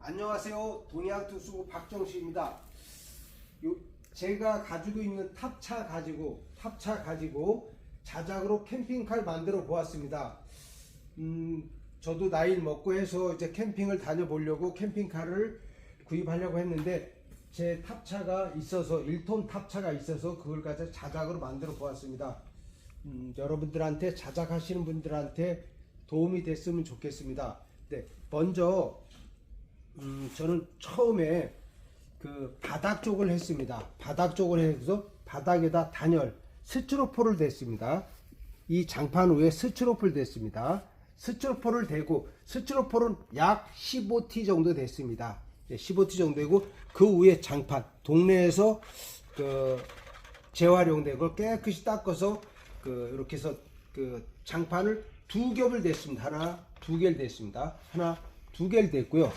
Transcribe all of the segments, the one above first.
안녕하세요. 동양투수 박정식입니다. 제가 가지고 있는 탑차 가지고 자작으로 캠핑카를 만들어 보았습니다. 저도 나이를 먹고 해서 이제 캠핑을 다녀보려고 캠핑카를 구입하려고 했는데 제 탑차가 있어서 1톤 탑차가 있어서 그걸 가지고 자작으로 만들어 보았습니다. 여러분들한테 자작하시는 분들한테 도움이 됐으면 좋겠습니다. 네, 먼저 저는 처음에 그 바닥 쪽을 했습니다. 바닥 쪽을 해서 바닥에다 단열 스티로폼을 댔습니다. 이 장판 위에 스티로폼을 댔습니다. 스티로폼을 대고 스티로폼은 약 15T 정도 됐습니다. 15T 정도 되고 그 위에 장판 동네에서 그 재활용된 걸 깨끗이 닦아서 이렇게 해서 그 장판을 두 겹을 댔습니다. 하나 두 개를 댔습니다. 하나 두 개를 댔고요.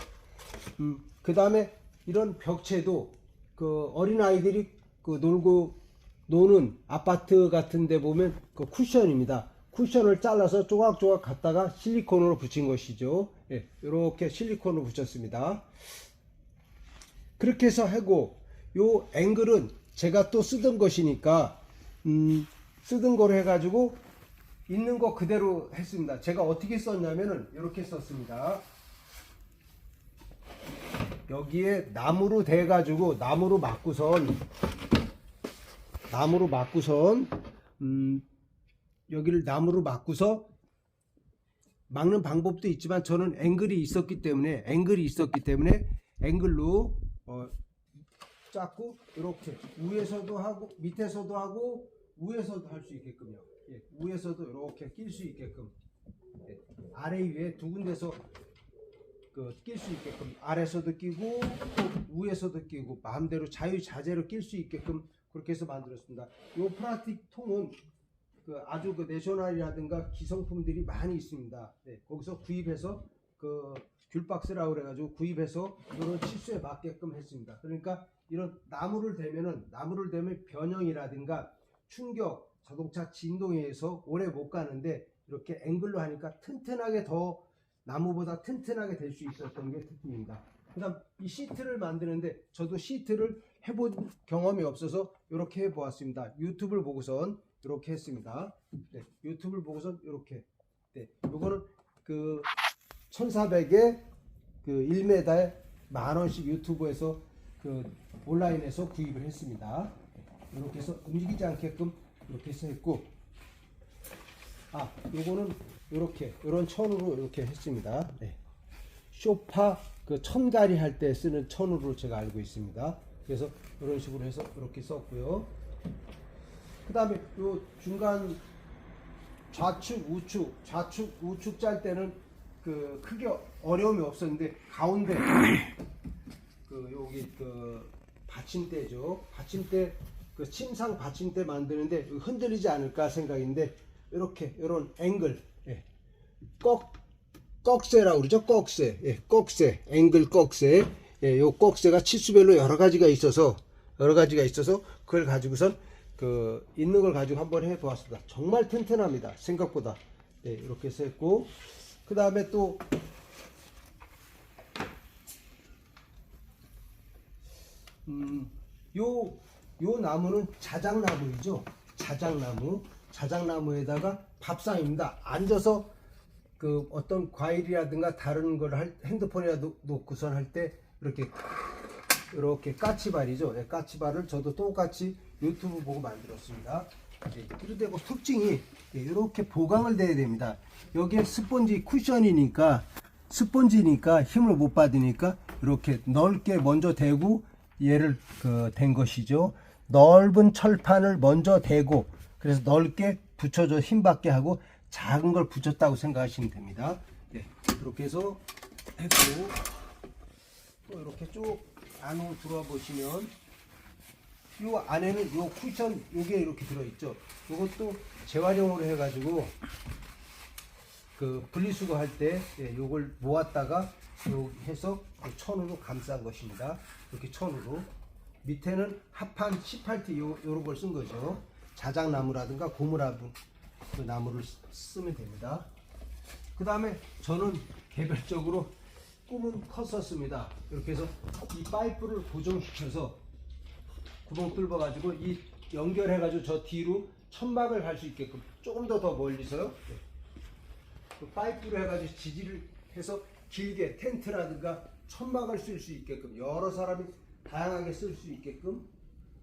그 다음에 이런 벽체도 그 어린아이들이 그 놀고 노는 아파트 같은 데 보면 그 쿠션입니다. 쿠션을 잘라서 조각조각 갖다가 실리콘으로 붙인 것이죠. 예, 이렇게 실리콘으로 붙였습니다. 그렇게 해서 하고 요 앵글은 제가 또 쓰던 것이니까 쓰던 거로 해가지고 있는 거 그대로 했습니다. 제가 어떻게 썼냐면은 이렇게 썼습니다. 여기에 나무로 대가지고 나무로 막고선 여기를 나무로 막고서 막는 방법도 있지만 저는 앵글이 있었기 때문에 앵글로 짰고 이렇게 위에서도 하고 밑에서도 하고 위에서도 할 수 있게끔요. 예, 위에서도 이렇게 낄 수 있게끔 아래 위에 두 군데서 낄 수 있게끔 아래서도 끼고 또 위에서도 끼고 마음대로 자유자재로 낄 수 있게끔 그렇게 해서 만들었습니다. 이 플라스틱 통은 아주 내셔널이라든가 기성품들이 많이 있습니다. 네, 거기서 구입해서 귤박스라고 그래가지고 구입해서 이런 치수에 맞게끔 했습니다. 그러니까 이런 나무를 대면 변형이라든가 충격, 자동차 진동에 의해서 오래 못 가는데 이렇게 앵글로 하니까 튼튼하게 더 나무보다 튼튼하게 될 수 있었던 게 특징입니다. 그 다음 이 시트를 만드는데 저도 시트를 해본 경험이 없어서 이렇게 해보았습니다. 유튜브를 보고선 이렇게 했습니다. 네, 유튜브를 보고선 이렇게. 네, 요거는 1400에 1m에 만원씩 유튜브에서 온라인에서 구입을 했습니다. 이렇게 해서 움직이지 않게끔 이렇게 해서 했고, 요거는 이런 천으로 이렇게 했습니다. 네. 소파 천가리 할 때 쓰는 천으로 제가 알고 있습니다. 그래서 이런 식으로 해서 이렇게 썼고요. 그 다음에 요 중간 좌측 우측 짤 때는 크게 어려움이 없었는데 가운데 여기 받침대죠. 받침대 침상 받침대 만드는데 흔들리지 않을까 생각인데 이런 앵글, 예. 꺽쇠라고 그러죠. 꺽쇠, 예, 꺽쇠, 앵글 꺽쇠. 예, 요 꺽쇠가 치수별로 여러 가지가 있어서 그걸 가지고선 있는 걸 가지고 한번 해 보았습니다. 정말 튼튼합니다. 생각보다. 예, 이렇게 해서 했고, 그 다음에 또 요 나무는 자작나무이죠. 자작나무에다가 밥상입니다. 앉아서 어떤 과일이라든가 다른 걸 핸드폰이라도 놓고선 할 때 이렇게 까치발이죠. 예, 까치발을 저도 똑같이 유튜브 보고 만들었습니다. 그런데 특징이 이렇게 보강을 돼야 됩니다. 여기에 스펀지 쿠션이니까 힘을 못 받으니까 이렇게 넓게 먼저 대고 얘를 댄 것이죠. 넓은 철판을 먼저 대고 그래서 넓게 붙여줘 힘받게 하고 작은 걸 붙였다고 생각하시면 됩니다. 네, 이렇게 해서 했고 또 이렇게 쭉 안으로 들어와 보시면 이 안에는 요 쿠션 요게 이렇게 들어있죠. 이것도 재활용으로 해가지고 분리수거 할 때 요걸 모았다가 해서 천으로 감싼 것입니다. 이렇게 천으로 밑에는 합판 18T 요런 걸 쓴 거죠. 자작나무라든가 고무나무 나무를 쓰면 됩니다. 그 다음에 저는 개별적으로 꿈은 컸었습니다. 이렇게 해서 이 파이프를 고정시켜서 구멍 뚫어 가지고 이 연결해 가지고 저 뒤로 천막을 갈 수 있게끔 조금 더 멀리서요. 그 파이프로 해 가지고 지지를 해서 길게 텐트라든가 천막을 쓸 수 있게끔 여러 사람이 다양하게 쓸 수 있게끔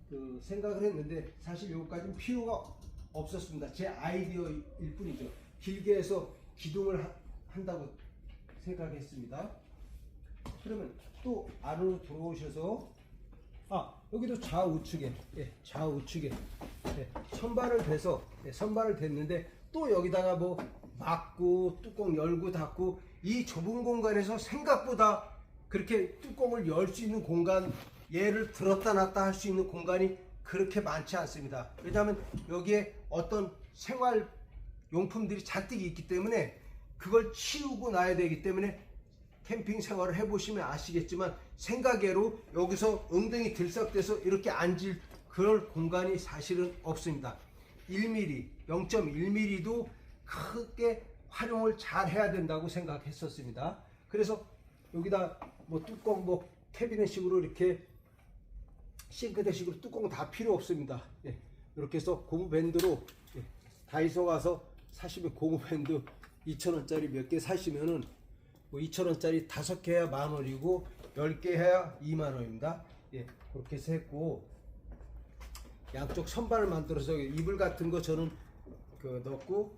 그 생각을 했는데 사실 요까지는 필요가 없었습니다. 제 아이디어일 뿐이죠. 길게 해서 기둥을 한다고 생각했습니다. 그러면 또 안으로 들어오셔서 여기도 좌우측에 좌우측에 선반을 대서 선반을 댔는데 또 여기다가 뭐 막고 뚜껑 열고 닫고 이 좁은 공간에서 생각보다 그렇게 뚜껑을 열 수 있는 공간, 얘를 들었다 놨다 할 수 있는 공간이 그렇게 많지 않습니다. 왜냐하면 여기에 어떤 생활 용품들이 잔뜩 있기 때문에 그걸 치우고 놔야 되기 때문에 캠핑 생활을 해보시면 아시겠지만 생각외로 여기서 엉덩이 들썩대서 이렇게 앉을 그럴 공간이 사실은 없습니다. 1mm, 0.1mm도 크게 활용을 잘 해야 된다고 생각했었습니다. 그래서 여기다 뭐 뚜껑 뭐 캐비넷식으로 이렇게 싱크대식으로 뚜껑 다 필요 없습니다. 이렇게 해서 고무밴드로 다이소 가서 사시면 고무밴드 2,000원짜리 몇 개 사시면은 뭐 2,000원짜리 5개 해야 10,000원이고 10개 해야 20,000원입니다. 그렇게 해서 했고 양쪽 선반을 만들어서 이불 같은 거 저는 그 넣고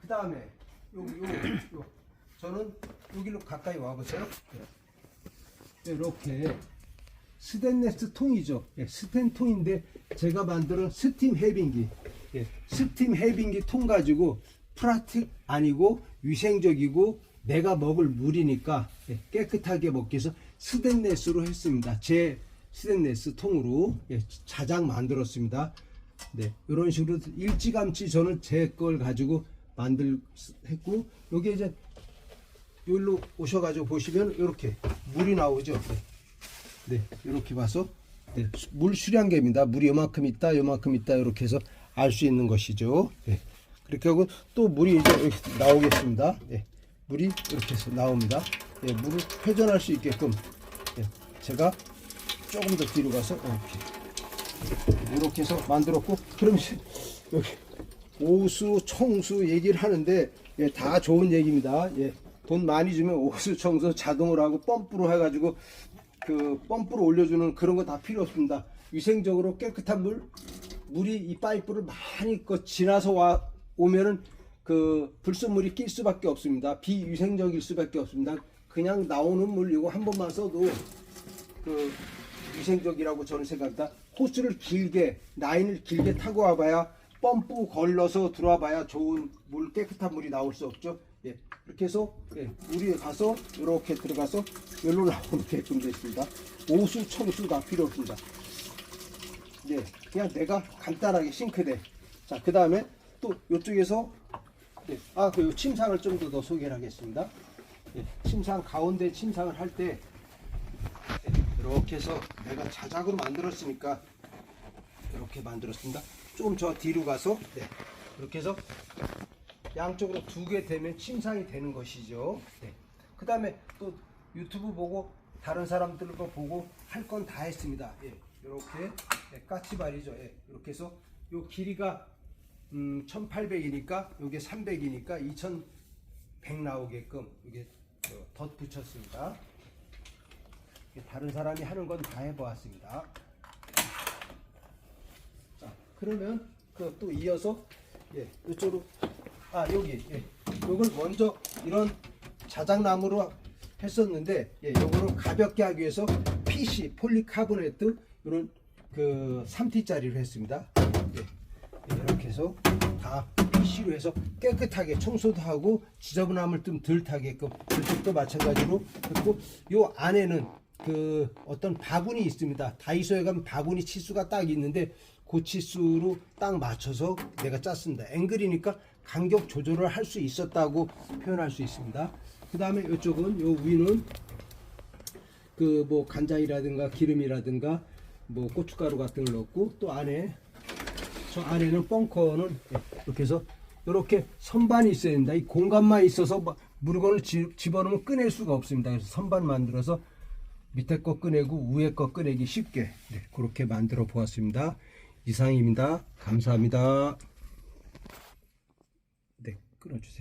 그 다음에 요 저는 여기로 가까이 와보세요. 이렇게 스테인리스 통이죠. 스텐 통인데 제가 만드는 스팀 해빙기 스팀 해빙기 통 가지고 프라틱 아니고 위생적이고 내가 먹을 물이니까 깨끗하게 먹기 위해서 스테인리스로 했습니다. 제 스테인리스 통으로 자작 만들었습니다. 이런 식으로 일찌감치 저는 제 걸 가지고 했고 여기 이제 여기로 오셔가지고 보시면 이렇게 물이 나오죠. 이렇게 봐서 물 수량계입니다. 물이 요만큼 있다 요만큼 있다 이렇게 해서 알 수 있는 것이죠. 그렇게 하고 또 물이 이제 여기 나오겠습니다. 물이 이렇게 해서 나옵니다. 물을 회전할 수 있게끔 제가 조금 더 뒤로 가서 이렇게 해서 만들었고, 그럼 여기 오수 청수 얘기를 하는데 다 좋은 얘기입니다. 돈 많이 주면 오수 청소 자동으로 하고 펌프로 해가지고 그 펌프로 올려주는 그런 거 다 필요 없습니다. 위생적으로 깨끗한 물이 이 파이프를 많이 지나서 오면은 그 불순물이 낄 수밖에 없습니다. 비위생적일 수밖에 없습니다. 그냥 나오는 물 이거 한 번만 써도 그 위생적이라고 저는 생각합니다. 호스를 길게 라인을 길게 타고 와봐야 펌프 걸러서 들어와 봐야 좋은 물, 깨끗한 물이 나올 수 없죠. 이렇게 해서 물이 가서 이렇게 들어가서 여기로 나오게끔 됐습니다. 오수 청수 다 필요 없습니다. 그냥 내가 간단하게 싱크대. 자, 그 다음에 또 이쪽에서 그 침상을 좀 더 소개를 하겠습니다. 침상 가운데 침상을 할 때 이렇게 해서 내가 자작으로 만들었으니까 이렇게 만들었습니다. 좀 저 뒤로 가서 이렇게 해서 양쪽으로 2개 되면 침상이 되는 것이죠. 그 다음에 또 유튜브 보고 다른 사람들 거 보고 할 건 다 했습니다. 이렇게 까치발이죠. 이렇게 해서 요 길이가 1800이니까 요게 300이니까 2100 나오게끔 이게 덧 붙였습니다. 다른 사람이 하는 건 다 해보았습니다. 자, 그러면 그 또 이어서 이쪽으로 여기 요걸 먼저 이런 자작나무로 했었는데 요거를 가볍게 하기 위해서 PC 폴리카보네트 이런 그 3T짜리로 했습니다. 이렇게 해서 다 PC로 해서 깨끗하게 청소도 하고 지저분함을 좀 덜 타게끔, 이쪽도 마찬가지로 했고, 요 안에는 그 어떤 바구니 있습니다. 다이소에 가면 바구니 치수가 딱 있는데 그 치수로 딱 맞춰서 내가 짰습니다. 앵글이니까 간격 조절을 할 수 있었다고 표현할 수 있습니다. 그 다음에 이쪽은 요 위는 그 뭐 간장이라든가 기름이라든가 뭐 고춧가루 같은 걸 넣고, 또 안에 저 안에는 벙커는 이렇게 해서 이렇게 선반이 있어야 된다. 이 공간만 있어서 물건을 집어넣으면 꺼낼 수가 없습니다. 그래서 선반 만들어서 밑에 거 꺼내고 위에 거 꺼내기 쉽게 그렇게 만들어 보았습니다. 이상입니다. 감사합니다. 네, 끊어주세요.